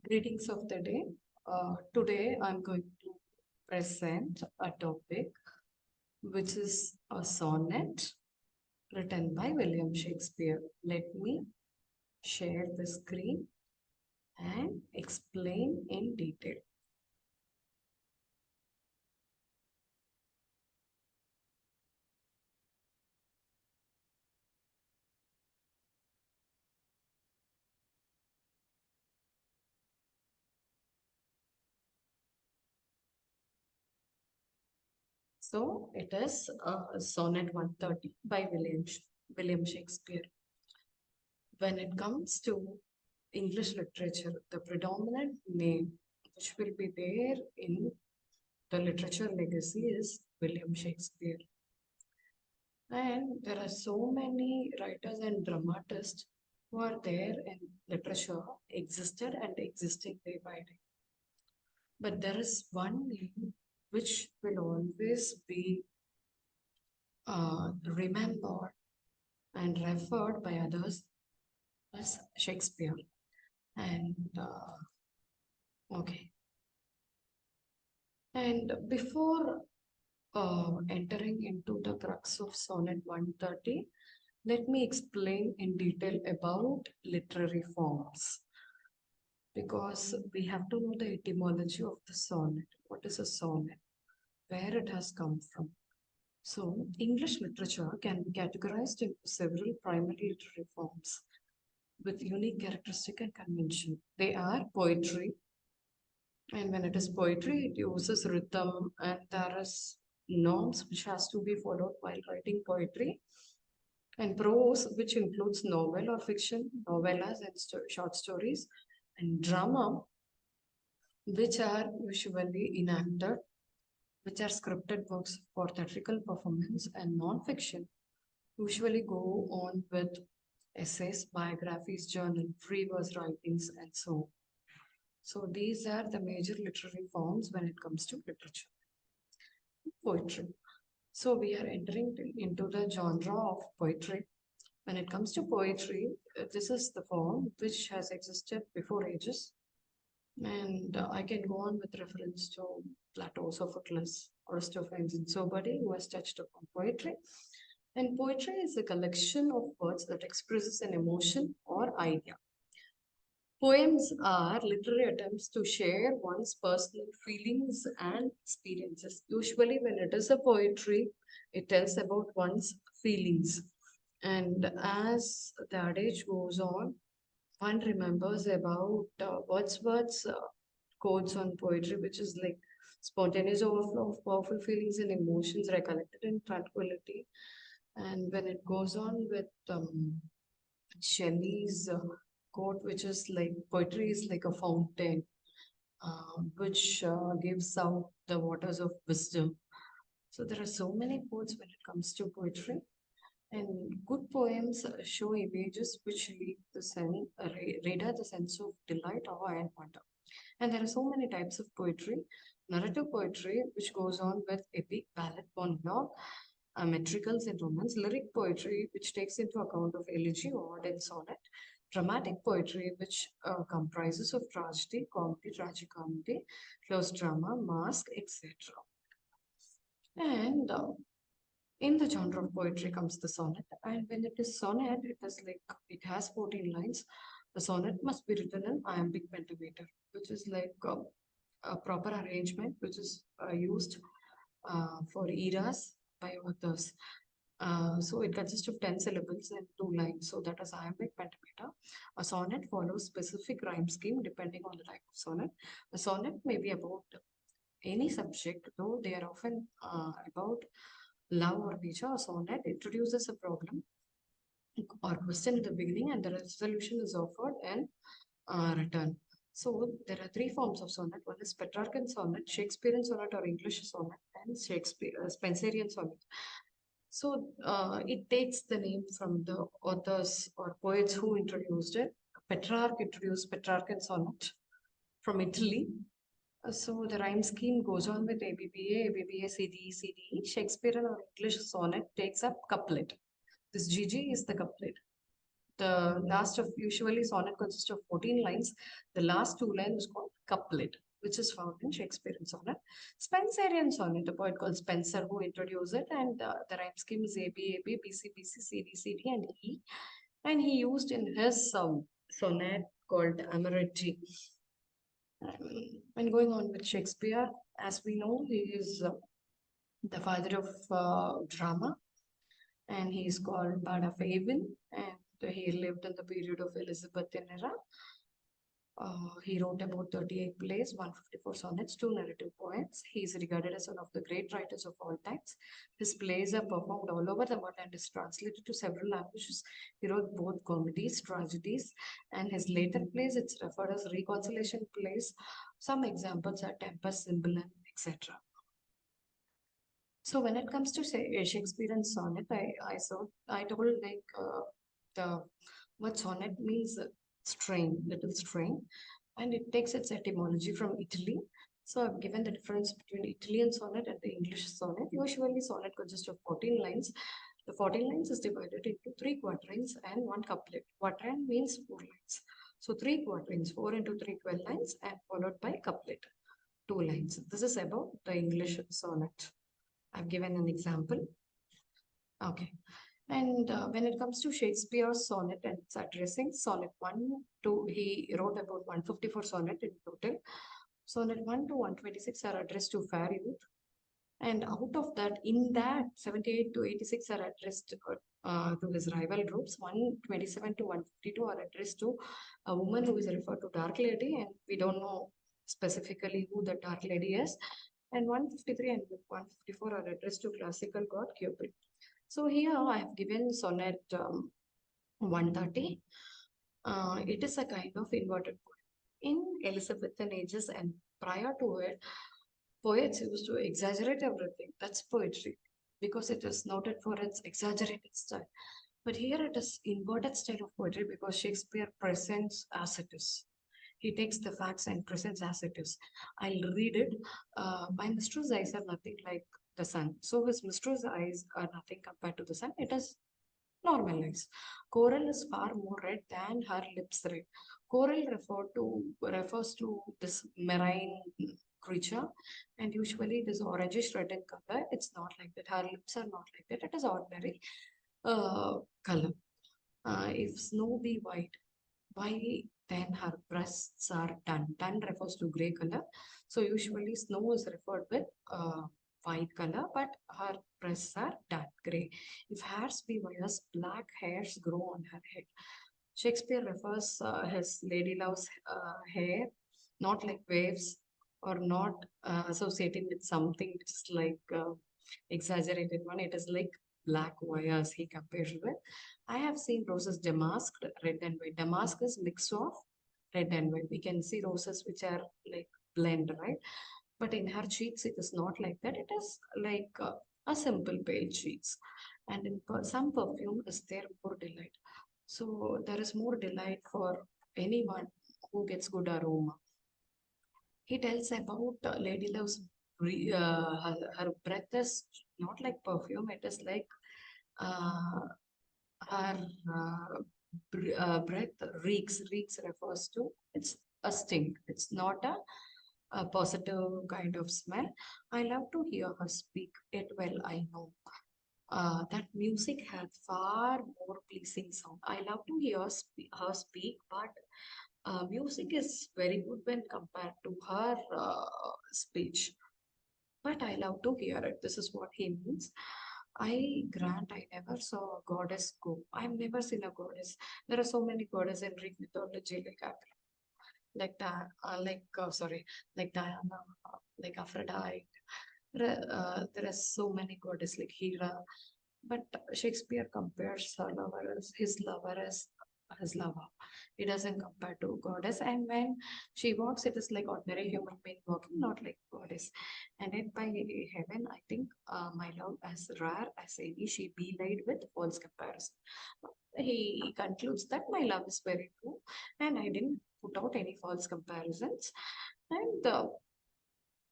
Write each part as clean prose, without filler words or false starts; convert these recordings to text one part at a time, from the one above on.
Greetings of the day. Today I'm going to present a topic which is a sonnet written by William Shakespeare. Let me share the screen and explain in detail. So it is Sonnet 130 by William Shakespeare. When it comes to English literature, the predominant name which will be there in the literature legacy is William Shakespeare. And there are so many writers and dramatists who are there in literature, existed and existing day by day. But there is one name which will always be remembered and referred by others as Shakespeare. And okay. And before entering into the crux of Sonnet 130, let me explain in detail about literary forms, because we have to know the etymology of the sonnet. What is a sonnet? Where it has come from? So, English literature can be categorized into several primary literary forms with unique characteristic and convention. They are poetry, and when it is poetry, it uses rhythm, and there is norms which has to be followed while writing poetry. And prose, which includes novel or fiction, novellas and short stories, and drama, which are usually enacted, which are scripted works for theatrical performance, and non-fiction usually go on with essays, biographies, journal, free verse writings, and so on. So these are the major literary forms when it comes to literature. Poetry. So we are entering into the genre of poetry. When it comes to poetry, this is the form which has existed before ages. And I can go on with reference to Plato, Sophocles, Aristophanes, and somebody who has touched upon poetry. And poetry is a collection of words that expresses an emotion or idea. Poems are literary attempts to share one's personal feelings and experiences. Usually, when it is a poetry, it tells about one's feelings. And as the adage goes on, one remembers about Wordsworth's quotes on poetry, which is like spontaneous overflow of powerful feelings and emotions recollected in tranquility. And when it goes on with Shelley's quote, which is like poetry is like a fountain, which gives out the waters of wisdom. So there are so many quotes when it comes to poetry. And good poems show images which lead radar the sense of delight, awe, and wonder. And there are so many types of poetry. Narrative poetry, which goes on with epic, ballad, monologue, metricals, and romance. Lyric poetry, which takes into account of elegy, ode, and sonnet. Dramatic poetry, which comprises of tragedy, comedy, tragicomedy, close drama, masque, etc. And in the genre of poetry comes the sonnet, and when it is sonnet, it is like it has 14 lines. The sonnet must be written in iambic pentameter, which is like a proper arrangement which is used for eras by authors. So it consists of 10 syllables and 2 lines. So that is iambic pentameter. A sonnet follows specific rhyme scheme depending on the type of sonnet. A sonnet may be about any subject, though they are often about love or nature. A sonnet introduces a problem or question at the beginning, and the resolution is offered and return. So there are 3 forms of sonnet. One is Petrarchan sonnet, Shakespearean sonnet or English sonnet, and Spenserian sonnet. So it takes the name from the authors or poets who introduced it. Petrarch introduced Petrarchan sonnet from Italy. So the rhyme scheme goes on with ABBA, ABBA, CDE, CDE. Shakespearean or English sonnet takes up couplet. This GG is the couplet. the last of usually sonnet consists of 14 lines. The last two lines is called couplet, which is found in Shakespearean sonnet. Spenserian sonnet, a poet called Spenser who introduced it, and the rhyme scheme is AB, AB, BC, BC, CD, CD, and E. And he used in his sonnet called Amoreti. And going on with Shakespeare, as we know, he is the father of drama, and he is called Bard of Avon, and he lived in the period of Elizabethan era. He wrote about 38 plays, 154 sonnets, 2 narrative poems. He is regarded as one of the great writers of all times. His plays are performed all over the world and is translated to several languages. He wrote both comedies, tragedies, and his later plays, it's referred as reconciliation plays. Some examples are Tempest, Cymbeline, etc. So when it comes to say Shakespearean sonnet, I told like the what sonnet means strain, little strain, and it takes its etymology from Italy. So I've given the difference between Italian sonnet and the English sonnet. Usually sonnet consists of 14 lines. The 14 lines is divided into 3 quatrains and 1 couplet. Quatrain means 4 lines. So 3 quatrains, 4 into 3, 12 lines, and followed by couplet, 2 lines. This is about the English sonnet. I've given an example. Okay. And when it comes to Shakespeare's sonnet and its addressing, sonnet 1 to, he wrote about 154 sonnet in total. Sonnet 1 to 126 are addressed to fair youth. And out of that, in that, 78 to 86 are addressed to his rival groups. 127 to 152 are addressed to a woman who is referred to Dark Lady, and we don't know specifically who the Dark Lady is. And 153 and 154 are addressed to classical god Cupid. So here I have given sonnet 130. It is a kind of inverted poem. In Elizabethan ages and prior to it, poets used to exaggerate everything. That's poetry because it is noted for its exaggerated style. But here it is inverted style of poetry because Shakespeare presents as it is. He takes the facts and presents as it is. I'll read it. My mistress' eyes are nothing like the sun. So his mistress' eyes are nothing compared to the sun. It is normal eyes. Coral is far more red than her lips red. Coral refers to this marine creature, and usually it is orangish red in color. It's not like that. Her lips are not like that. It is ordinary color. If snow be white, why then her breasts are dun? Dun refers to gray color. So usually snow is referred with white color, but her breasts are dark gray. If hairs be wires, black hairs grow on her head. Shakespeare refers his lady love's hair not like waves or not associating with something which is like exaggerated one. It is like black wires he compares with. I have seen roses damasked, red and white. Damask is mix of red and white. We can see roses which are like blend, right? But in her cheeks, it is not like that. It is like a simple pale cheeks. And in some perfume is there more delight. So there is more delight for anyone who gets good aroma. He tells about Lady Love's her breath is not like perfume. It is like uh, her breath reeks. Reeks refers to it's a stink. It's not a positive kind of smell. I love to hear her speak. It well I know. That music has far more pleasing sound. I love to hear her speak, but music is very good when compared to her speech. But I love to hear it. This is what he means. I grant I never saw a goddess go. I've never seen a goddess. There are so many goddesses in Greek mythology, like Diana, like Aphrodite. There are so many goddesses like Hera, but Shakespeare compares her lover as his lover as his lover. He doesn't compare to goddess. And when she walks, it is like ordinary human being walking, not like goddess. And then by heaven, I think my love as rare as any, she belied with false comparison. He concludes that my love is very true, and I didn't put out any false comparisons. And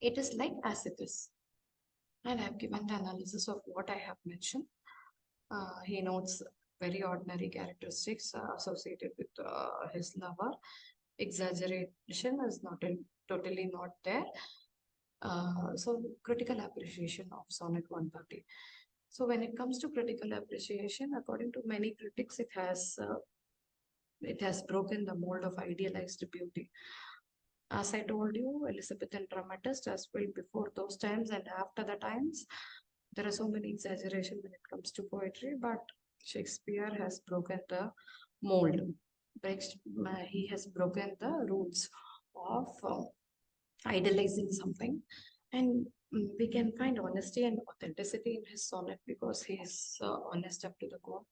it is like as it is. And I've given the analysis of what I have mentioned. He notes very ordinary characteristics associated with his lover. Exaggeration is totally not there. So critical appreciation of Sonnet 130. So when it comes to critical appreciation, according to many critics, it has broken the mold of idealized beauty. As I told you, Elizabethan dramatists as well before those times and after the times, there are so many exaggeration when it comes to poetry, but Shakespeare has broken the mold. He has broken the rules of idealizing something, and we can find honesty and authenticity in his sonnet because he is honest up to the core,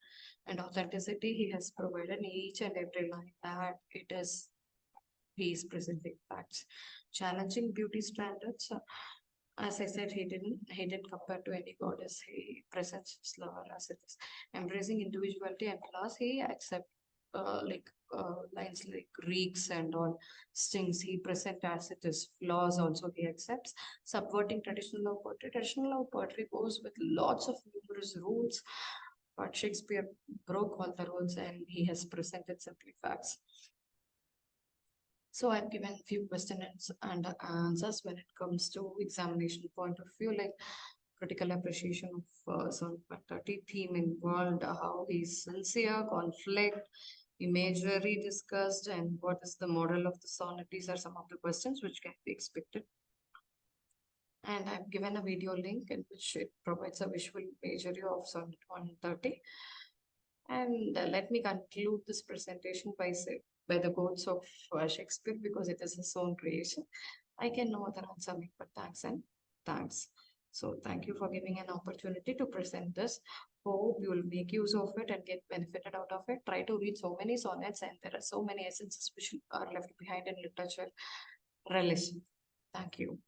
and authenticity he has provided in each and every line that it is he is presenting facts, challenging beauty standards. As I said, he didn't compare to any goddess. He presents his lover as it is, embracing individuality and flaws. He accept lines like reeks and all stings. He present as it is. Flaws also he accepts. Subverting traditional love poetry. Traditional love poetry goes with lots of numerous rules, but Shakespeare broke all the rules and he has presented simply facts. So I've given few questions and answers when it comes to examination point of view, like critical appreciation of some patriotic theme involved, how he's sincere, conflict, imagery discussed, and what is the moral of the sonnet. These are some of the questions which can be expected. And I've given a video link in which it provides a visual imagery of sonnet 130. And let me conclude this presentation by the quotes of Shakespeare because it is his own creation. I can no other answer make but thanks and thanks. So thank you for giving an opportunity to present this. Hope you will make use of it and get benefited out of it. Try to read so many sonnets and there are so many essences which are left behind in literature. Relish. Thank you.